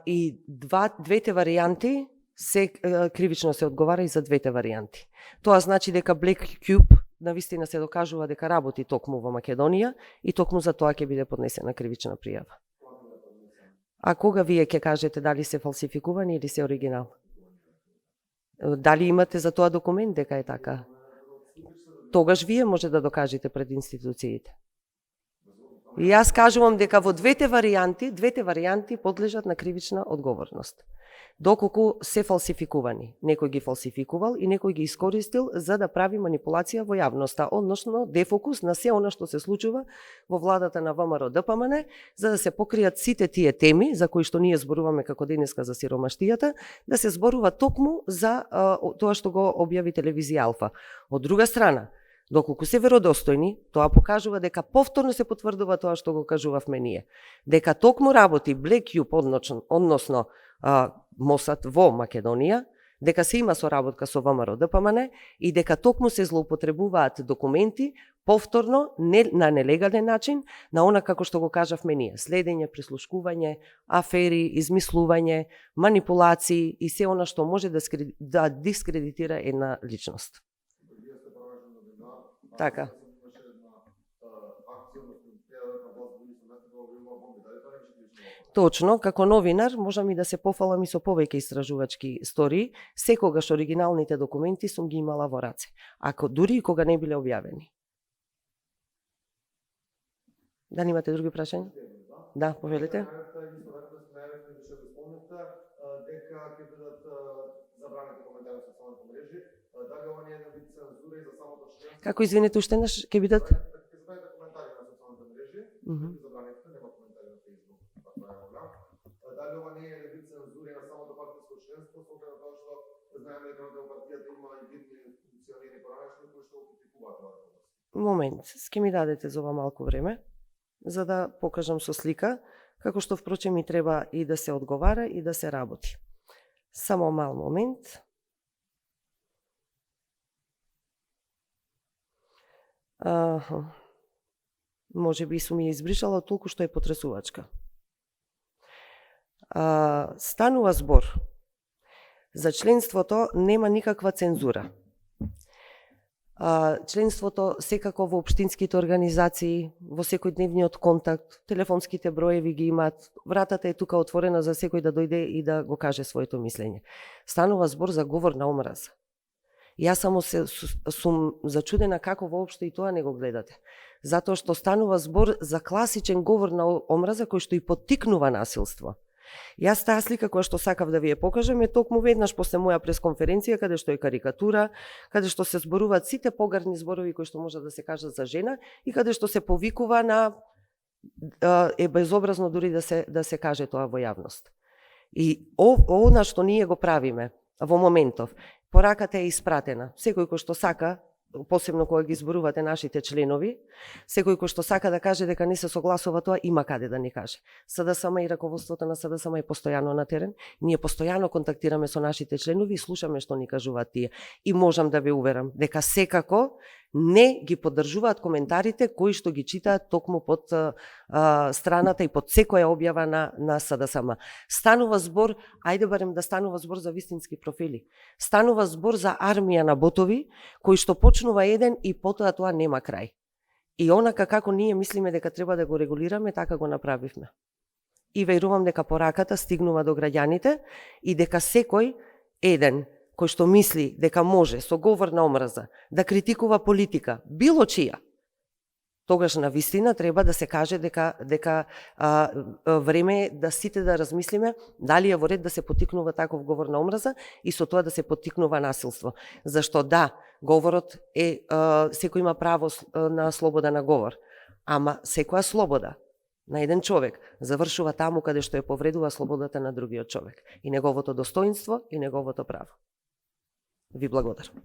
и двете варијанти кривично се одговара и за двете варијанти. Тоа значи дека Black Cube навистина се докажува дека работи токму во Македонија и токму за тоа ќе биде поднесена кривична пријава. А кога вие ќе кажете дали се фалсификувани или се оригинал? Дали имате за тоа документ дека е така? Тогаш вие може да докажете пред институциите. И јас кажувам дека во двете варијанти подлежат на кривична одговорност. Доколку се фалсификувани. Некој ги фалсификувал и некој ги искористил за да прави манипулација во јавноста, односно дефокус на се она што се случува во владата на ВМРО ДПМН, за да се покријат сите тие теми за кои што ние зборуваме како денеска за сиромаштијата, да се зборува токму за тоа што го објави телевизија Алфа. Од друга страна, доколку се веродостојни, тоа покажува дека повторно се потврдува тоа што го кажувавме ние. Дека токму работи Black Cube, односно Мосад во Македонија, дека се има соработка со ВМРО ДПМН и дека токму се злоупотребуваат документи повторно на нелегален начин, на она како што го кажавме ние, следење, прислушкување, афери, измислување, манипулации и се она што може да дискредитира една личност. Така. Точно, како новинар можам и да се пофалам и со повеќе истражувачки истории, секогаш оригиналните документи сум ги имала во раце, дури и кога не биле објавени. Дали имате други прашања? Да, повелите. Дека ќе бидат забранети коментари на социјалните мрежи, дали ова не е вид цензура и за самото членство? Како извинете, уште еднаш ќе бидат? Ќе забраните коментари на социјалните мрежи, забраните, нема коментари на Facebook, тоа е голем. Дали ова не е вид цензура на самото партиско членство, со оглед на тоа што знаеме дека во партијата има и видни функционери поранешни кои што критикуваат ова. Момент, ке ми дадете за ова малку време, за да покажам со слика, како што впрочем и треба и да се одговара и да се работи. Само мал момент. Може би сум ја избришала толку што е потресувачка. Станува збор за членството, нема никаква цензура. Членството секако во општинските организации, во секојдневниот контакт, телефонските броеви ги имаат, вратата е тука отворена за секој да дојде и да го каже своето мислење. Станува збор за говор на омраза. Јас само сум зачудена како воопшто и тоа не го гледате. Затоа што станува збор за класичен говор на омраза кој што и поттикнува насилство. Јас таа слика која што сакав да ви ја покажам е токму веднаш после моја пресконференција каде што е карикатура, каде што се зборуваат сите погарни зборови кои што може да се кажат за жена и каде што се повикува на е безобразно дури да се каже тоа во јавност. И она што ние го правиме во моментов, пораката е испратена. Секој кој што сака, посебно кога ги зборувате нашите членови, секој кој што сака да каже дека не се согласува тоа, има каде да ни каже. СДСМ и раководството на СДСМ е постојано на терен, ние постојано контактираме со нашите членови и слушаме што ни кажуваат тие. И можам да ве уверам дека секако не ги поддржуваат коментарите кои што ги читаат токму под страната и под секоја објава на СДСМ. Станува збор, ајде барем да станува збор за вистински профили. Станува збор за армија на ботови кои што почнува еден и потоа тоа нема крај. И онака како ние мислиме дека треба да го регулираме, така го направивме. И верувам дека пораката стигнува до граѓаните и дека секој еден кој што мисли дека може со говор на омраза да критикува политика, било чија, тогаш на вистина треба да се каже дека време е да сите да размислиме дали е во ред да се поттикнува таков говор на омраза и со тоа да се поттикнува насилство. Зашто да, говорот е, секој има право на слобода на говор, ама секоја слобода на еден човек завршува таму каде што ја повредува слободата на другиот човек и неговото достоинство и неговото право. Ви благодарам.